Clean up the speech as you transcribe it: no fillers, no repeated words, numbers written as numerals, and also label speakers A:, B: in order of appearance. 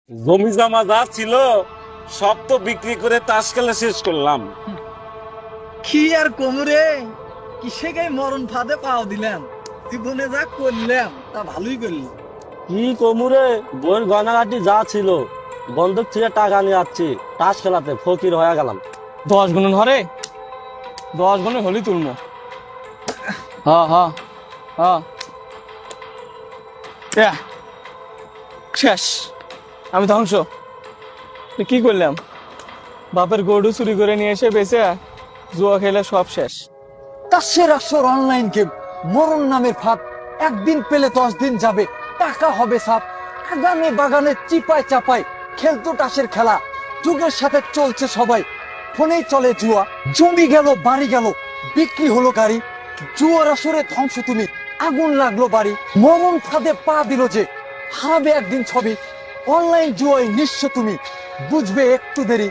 A: জমি জমা যা ছিল সব তো বিক্রি করে তাস খেলা শেষ করলাম।
B: কি আর কমরে, কিসে গাই মরণ ফাঁদে পাও দিলাম। জীবনে যা করলাম তা ভালোই করলি।
C: কি কমুরে, বইয়ের গয়নাগাটি যা ছিল বন্ধক থেকে টাকা নিয়ে যাচ্ছি তাস খেলাতে, ফকির হয়ে গেলাম।
D: 10 গুণ হরে, 10 গুণে হলি তুলমো। হ্যাঁ হ্যাঁ হ্যাঁ, শেষ, আমি ধ্বংস। কি করলাম? বাপের গরু চুরি করে নিয়ে এসে বেঁচে জুয়া খেলে সব শেষ।
B: তাসের আসর অনলাইন গেম, মরণ নামের ফাঁদ। একদিন পেলে 10 দিন যাবে, টাকা হবে সাপ। আগানে বাগানে চিপায় চাপায় খেলতো তাসের খেলা। যুগের সাথে চলছে সবাই, ফোনেই চলে জুয়া। জমি গেল বাড়ি গেল, বিক্রি হলো গাড়ি। জুয়ার আসরে ধ্বংস তুমি, আগুন লাগলো বাড়ি। মরণ ফাঁদে পা দিল যে, হারাবে একদিন ছবি। অনলাইন জুয়ায় নিঃস্ব তুমি, বুঝবে একটু দেরি।